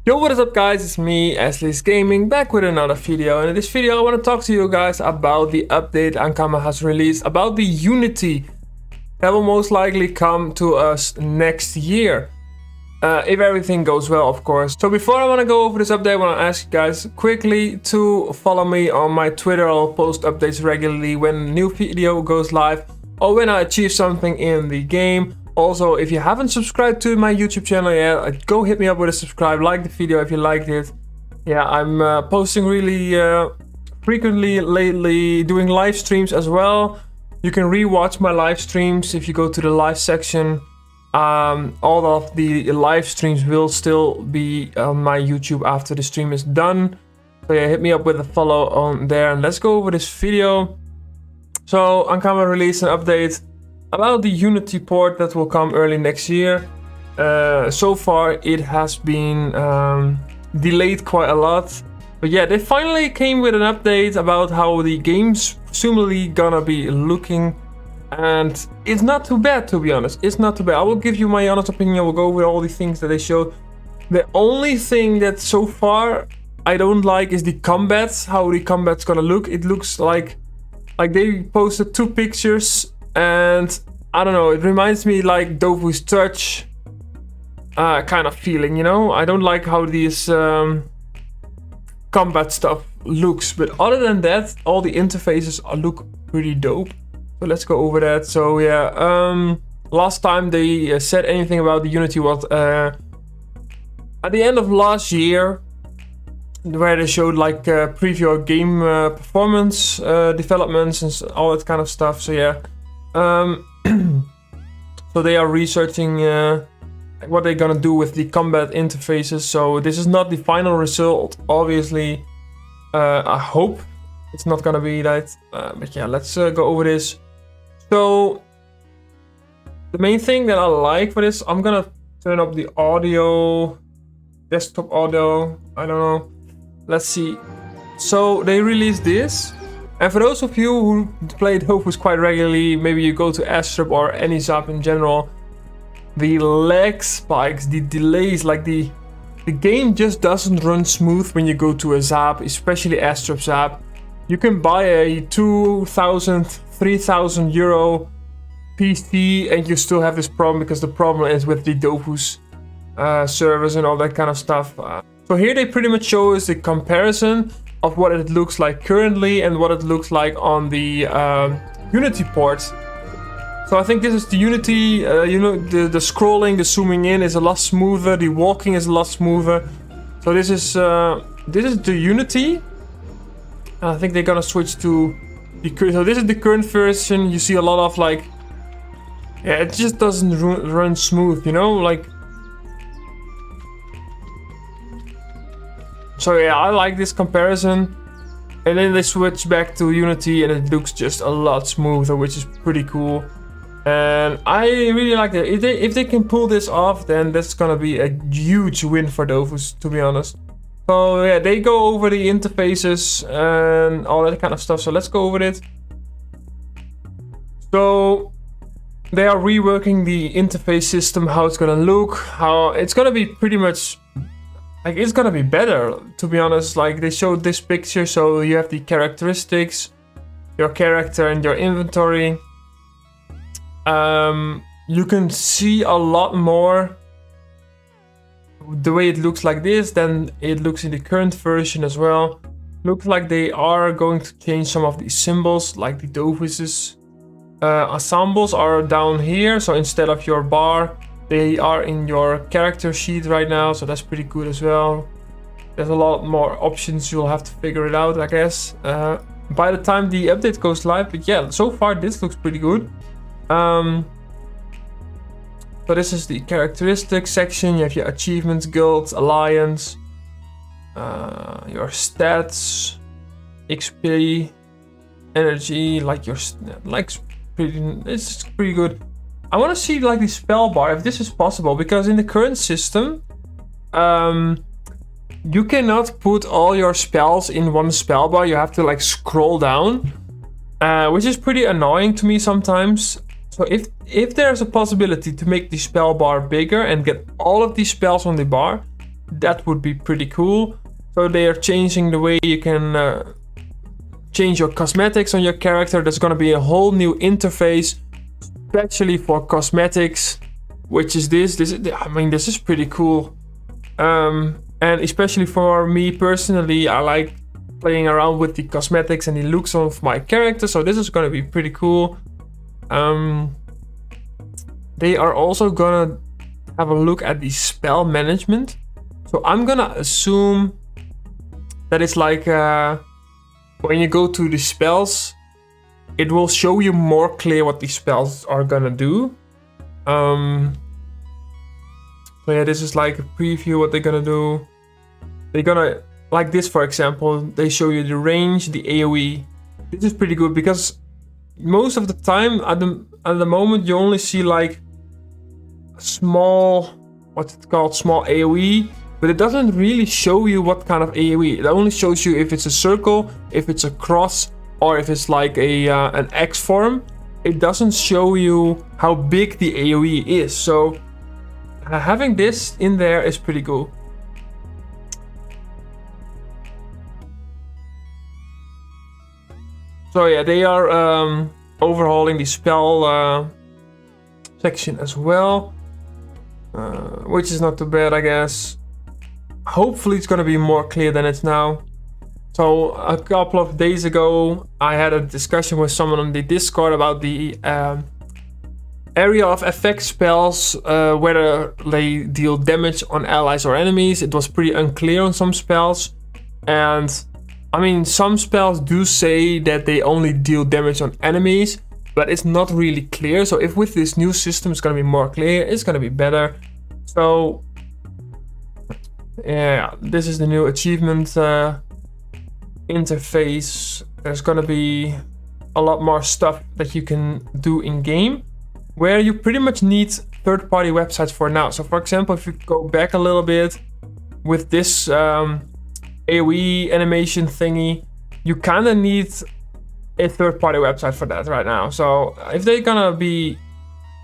Yo, what is up guys, it's me, Ashley's Gaming, back with another video. And in this video I want to talk to you guys about the update Ankama has released about the Unity that will most likely come to us next year. If everything goes well, of course. So before I want to go over this update, I want to ask you guys quickly to follow me on my Twitter. I'll post updates regularly when a new video goes live or when I achieve something in the game. Also, if you haven't subscribed to my YouTube channel yet, go hit me up with a subscribe, like the video if you liked it. Yeah, I'm posting really frequently lately, doing live streams as well. You can rewatch my live streams if you go to the live section. All of the live streams will still be on my YouTube after the stream is done. So yeah, hit me up with a follow on there and let's go over this video. So Ankama released an update about the Unity port that will come early next year. So far it has been delayed quite a lot. But yeah, they finally came with an update about how the game's presumably gonna be looking. And it's not too bad, to be honest. It's not too bad. I will give you my honest opinion. I will go over all the things that they showed. The only thing that so far I don't like is the combat. How the combat's gonna look. It looks like they posted two pictures. And I don't know, it reminds me like Dofus touch kind of feeling, you know? I don't like how these combat stuff looks, but other than that, all the interfaces look pretty dope. So let's go over that. So yeah, last time they said anything about the Unity was at the end of last year, where they showed like preview of game performance developments and all that kind of stuff. So yeah. So they are researching what they're gonna do with the combat interfaces. So this is not the final result, obviously. I hope it's not gonna be that, but yeah, let's go over this. So the main thing that I like for this, I'm gonna turn up the audio, desktop audio, I don't know, let's see. So they released this. And for those of you who played Dofus quite regularly, maybe you go to Astrop or any Zap in general, the lag spikes, the delays, like the game just doesn't run smooth when you go to a Zap, especially Astrop Zap. You can buy a 2,000, 3,000 euro PC and you still have this problem because the problem is with the Dofus servers and all that kind of stuff. So here they pretty much show us the comparison of what it looks like currently and what it looks like on the Unity port. So I think this is the Unity, you know, the scrolling, the zooming in is a lot smoother, the walking is a lot smoother. So this is the Unity. I think they're gonna switch to the current. So this is the current version. You see a lot of like, yeah, it just doesn't run smooth, you know, like. So yeah, I like this comparison. And then they switch back to Unity and it looks just a lot smoother, which is pretty cool. And I really like it. If they can pull this off, then that's gonna be a huge win for Dofus, to be honest. So yeah, they go over the interfaces and all that kind of stuff. So let's go over it. So they are reworking the interface system, how it's gonna look, how it's gonna be pretty much. Like, it's gonna be better, to be honest. Like, they showed this picture, so you have the characteristics, your character and your inventory. You can see a lot more the way it looks like this than it looks in the current version as well. Looks like they are going to change some of these symbols, like the Dofus's ensembles are down here, so instead of your bar, they are in your character sheet right now, so that's pretty good as well. There's a lot more options, you'll have to figure it out, I guess, by the time the update goes live. But yeah, so far this looks pretty good. So this is the characteristics section. You have your achievements, guilds, alliance, your stats, XP, energy, like your it's pretty good. I want to see like the spell bar, if this is possible, because in the current system, you cannot put all your spells in one spell bar. You have to like scroll down, which is pretty annoying to me sometimes. So if there's a possibility to make the spell bar bigger and get all of these spells on the bar, that would be pretty cool. So they are changing the way you can change your cosmetics on your character. There's gonna be a whole new interface, especially for cosmetics, which is this is, I mean, this is pretty cool. And especially for me personally, I like playing around with the cosmetics and the looks of my character, so this is gonna be pretty cool. They are also gonna have a look at the spell management. So I'm gonna assume that it's like when you go to the spells, it will show you more clear what the spells are gonna do. So yeah, this is like a preview what they're gonna do. They're gonna, like this for example, they show you the range, the AoE. This is pretty good because most of the time at the moment you only see like small, what's it called, small AoE, but it doesn't really show you what kind of AoE. It only shows you if it's a circle, if it's a cross, or if it's like an X form. It doesn't show you how big the AoE is. So having this in there is pretty cool. So yeah, they are overhauling the spell section as well, which is not too bad, I guess. Hopefully it's gonna be more clear than it's now. So a couple of days ago, I had a discussion with someone on the Discord about the area of effect spells, whether they deal damage on allies or enemies. It was pretty unclear on some spells, and I mean, some spells do say that they only deal damage on enemies, but it's not really clear. So if with this new system it's gonna be more clear, it's gonna be better. So yeah, this is the new achievement interface. There's gonna be a lot more stuff that you can do in game, where you pretty much need third-party websites for now. So for example, if you go back a little bit with this AoE animation thingy, you kind of need a third-party website for that right now. So if they're gonna be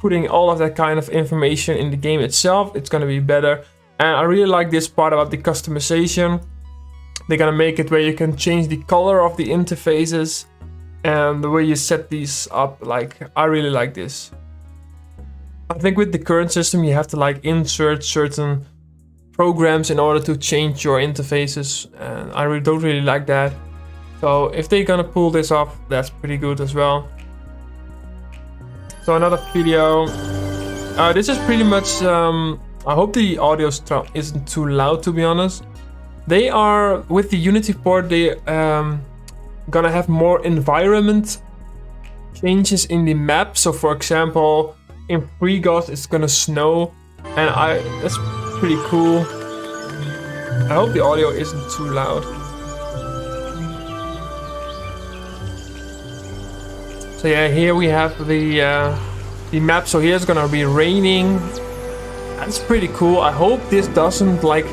putting all of that kind of information in the game itself, it's gonna be better. And I really like this part about the customization. They're gonna make it where you can change the color of the interfaces and the way you set these up. Like, I really like this. I think with the current system you have to like insert certain programs in order to change your interfaces, and I don't really like that. So if they're gonna pull this off, that's pretty good as well. So another video. This is pretty much, I hope the audio isn't too loud, to be honest. They are, with the Unity port, they gonna have more environment changes in the map. So for example, in Frigos it's gonna snow, and that's pretty cool. I hope the audio isn't too loud. So yeah, here we have the map. So here's gonna be raining. That's pretty cool. I hope this doesn't like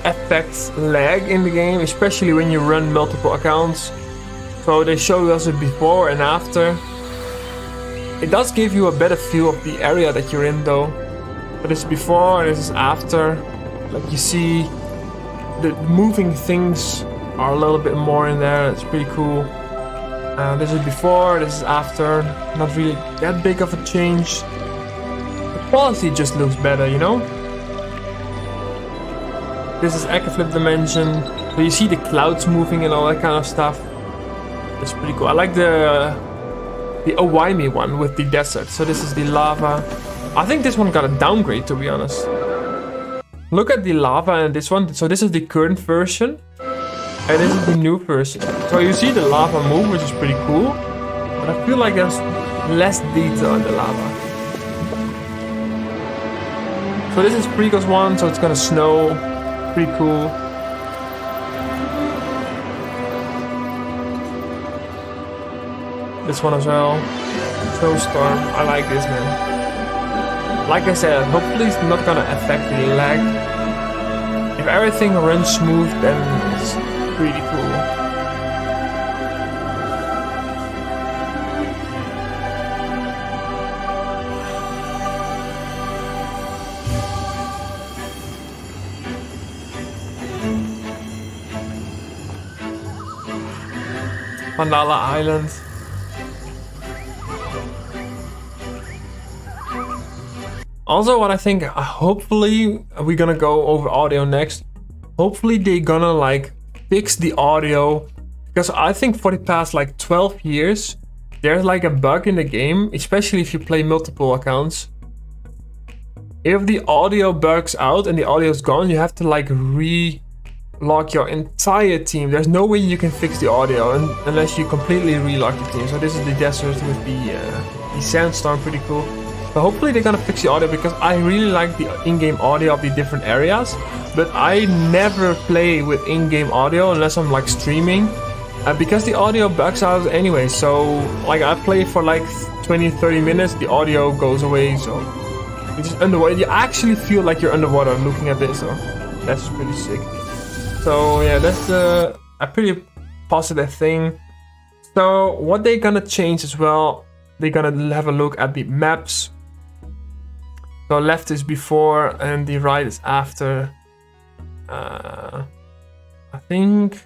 affect lag in the game, especially when you run multiple accounts. So they showed us it before and after. It does give you a better feel of the area that you're in though. But this is before and this is after. Like you see the moving things are a little bit more in there. It's pretty cool. This is before, this is after. Not really that big of a change. The quality just looks better, you know? This is Flip dimension. So you see the clouds moving and all that kind of stuff. It's pretty cool. I like the Owaimi one with the desert. So this is the lava. I think this one got a downgrade, to be honest. Look at the lava and this one. So this is the current version. And this is the new version. So you see the lava move, which is pretty cool. But I feel like there's less detail in the lava. So this is Frigos 1, so it's gonna snow. Pretty cool. This one as well. Snowstorm. I like this, man. Like I said, hopefully it's not gonna affect the lag. If everything runs smooth, then it's pretty cool. Mandala Island. Also, what I think, hopefully, we're gonna go over audio next. Hopefully they're gonna like fix the audio, because I think for the past like 12 years, there's like a bug in the game, especially if you play multiple accounts. If the audio bugs out and the audio is gone, you have to like re-lock your entire team. There's no way you can fix the audio unless you completely relock the team. So this is the desert with the sandstorm, pretty cool. So hopefully they're gonna fix the audio, because I really like the in-game audio of the different areas. But I never play with in-game audio unless I'm like streaming, because the audio bugs out anyway. So like I play for like 20-30 minutes, the audio goes away, so you're just underwater. You actually feel like you're underwater looking at this, so that's pretty sick. So yeah, that's a pretty positive thing. So what they're gonna change as well, they're gonna have a look at the maps. So left is before and the right is after. I think,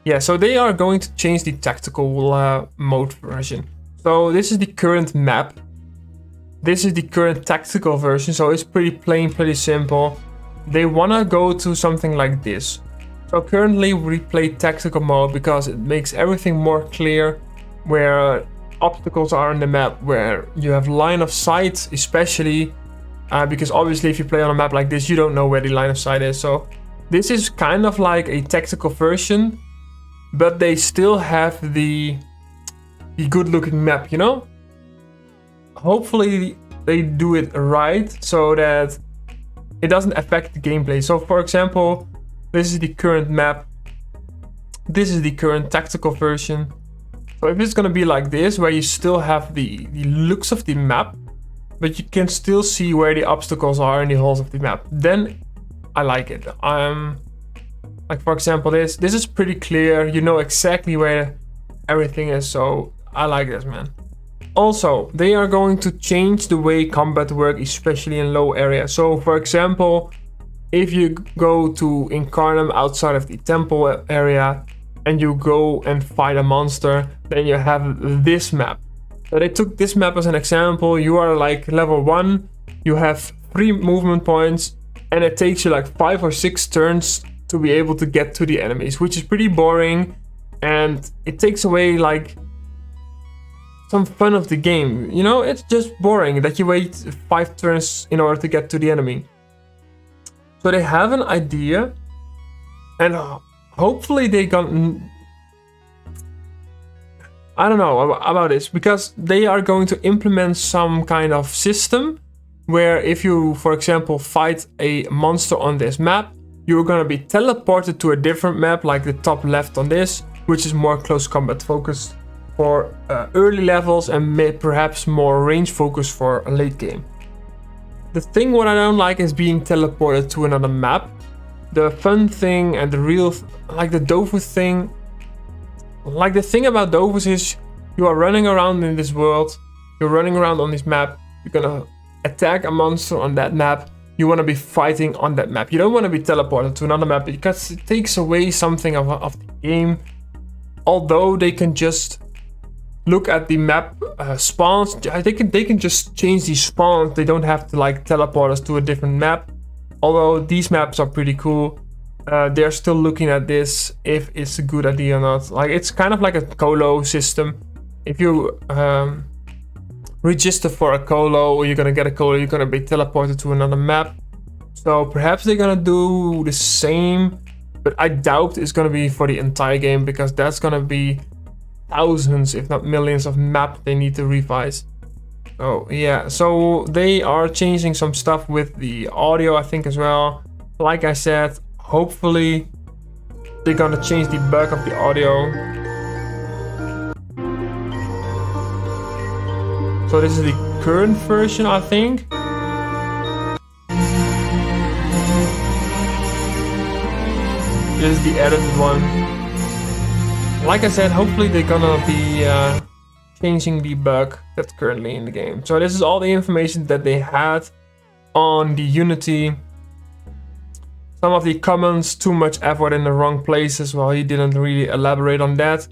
yeah, so they are going to change the tactical mode version. So this is the current map. This is the current tactical version, so it's pretty plain, pretty simple. They wanna go to something like this. So currently we play tactical mode because it makes everything more clear, where obstacles are on the map, where you have line of sight, especially because obviously if you play on a map like this, you don't know where the line of sight is. So this is kind of like a tactical version, but they still have the good looking map, you know? Hopefully they do it right so that it doesn't affect the gameplay. So for example, this is the current map. This is the current tactical version. So if it's gonna be like this, where you still have the looks of the map, but you can still see where the obstacles are in the holes of the map, then I like it. Like for example, this is pretty clear. You know exactly where everything is, so I like this, man. Also, they are going to change the way combat works, especially in low areas. So for example, if you go to Incarnum outside of the temple area and you go and fight a monster, then you have this map. So they took this map as an example. You are like level 1, you have 3 movement points, and it takes you like 5 or 6 turns to be able to get to the enemies, which is pretty boring, and it takes away like some fun of the game. You know, it's just boring that you wait 5 turns in order to get to the enemy. So they have an idea, and hopefully they got... I don't know about this, because they are going to implement some kind of system where if you, for example, fight a monster on this map, you're going to be teleported to a different map, like the top left on this, which is more close combat focused for early levels, and perhaps more range focused for a late game. The thing what I don't like is being teleported to another map. The fun thing and the real, like the Dofus thing, like the thing about Dofus is you are running around in this world, you're running around on this map, you're gonna attack a monster on that map, you want to be fighting on that map. You don't want to be teleported to another map, because it takes away something of the game. Although they can just look at the map spawns, they can just change these spawns. They don't have to like teleport us to a different map. Although these maps are pretty cool. They're still looking at this, if it's a good idea or not. Like, it's kind of like a colo system. If you register for a colo, or you're gonna get a colo, you're gonna be teleported to another map. So perhaps they're gonna do the same, but I doubt it's gonna be for the entire game, because that's gonna be thousands, if not millions of maps they need to revise. So yeah, so they are changing some stuff with the audio, I think, as well. Like I said, hopefully they're gonna change the bug of the audio. So this is the current version, I think. This is the edited one. Like I said, hopefully they're gonna be changing the bug that's currently in the game. So this is all the information that they had on the Unity. Some of the comments, too much effort in the wrong places. Well, he didn't really elaborate on that.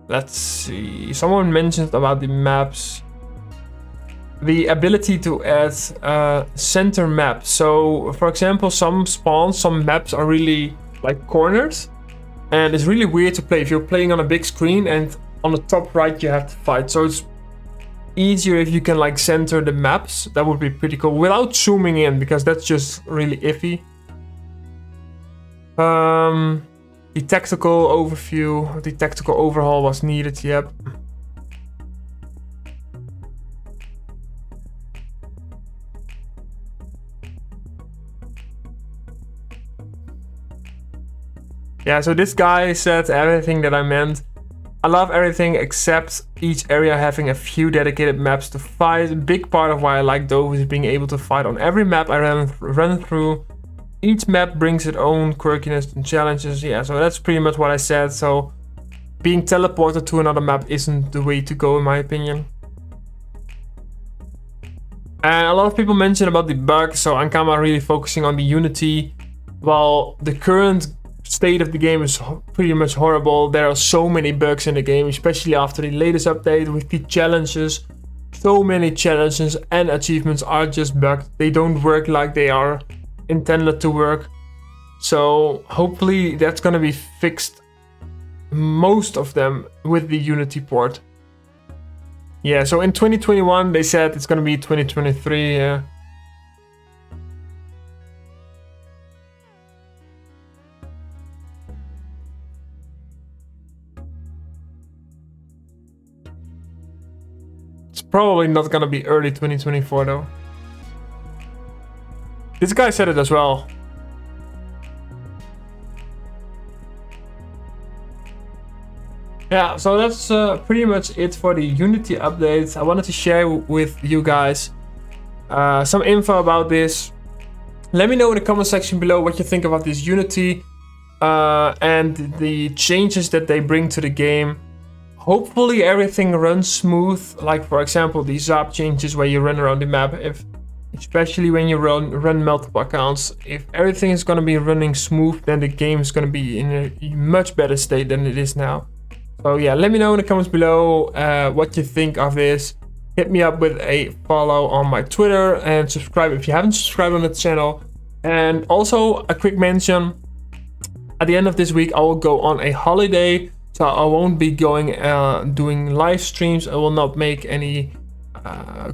Let's see. Someone mentioned about the maps. The ability to add center maps. So, for example, some spawns, some maps are really like corners. And it's really weird to play if you're playing on a big screen and on the top right you have to fight. So it's easier if you can like center the maps. That would be pretty cool without zooming in, because that's just really iffy. The tactical overview, the tactical overhaul was needed, yep. Yeah, so this guy said everything that I meant. I love everything except each area having a few dedicated maps to fight. A big part of why I like Dofus is being able to fight on every map I run through. Each map brings its own quirkiness and challenges. Yeah, so that's pretty much what I said. So being teleported to another map isn't the way to go, in my opinion. And a lot of people mentioned about the bugs. So Ankama really focusing on the Unity, while the current state of the game is pretty much horrible. There are so many bugs in the game, especially after the latest update with the challenges. So many challenges and achievements are just bugged. They don't work like they are intended to work. So hopefully that's gonna be fixed, most of them, with the Unity port. Yeah, so in 2021 they said it's gonna be 2023. Yeah. It's probably not gonna be early 2024 though. This guy said it as well. Yeah, so that's pretty much it for the Unity updates. I wanted to share with you guys some info about this. Let me know in the comment section below what you think about this Unity and the changes that they bring to the game. Hopefully everything runs smooth, like for example the zap changes where you run around the map, especially when you run multiple accounts. If everything is going to be running smooth, then the game is going to be in a much better state than it is now. So yeah, let me know in the comments below what you think of this. Hit me up with a follow on my Twitter and subscribe if you haven't subscribed on the channel. And also a quick mention, at the end of this week I will go on a holiday, so I won't be going doing live streams. I will not make any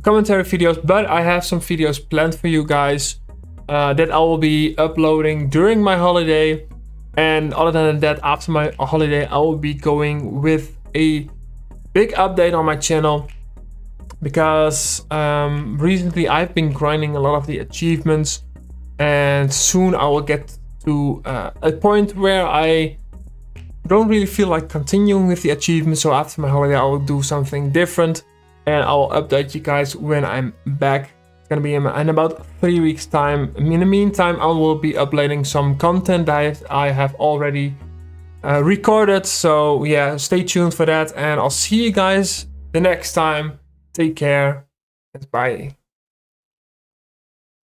commentary videos, but I have some videos planned for you guys that I will be uploading during my holiday. And other than that, after my holiday I will be going with a big update on my channel, because recently I've been grinding a lot of the achievements, and soon I will get to a point where I don't really feel like continuing with the achievements. So after my holiday I will do something different, and I will update you guys when I'm back. It's gonna be in about 3 weeks time. In the meantime I will be uploading some content that I have already recorded. So yeah, stay tuned for that, and I'll see you guys the next time. Take care and bye.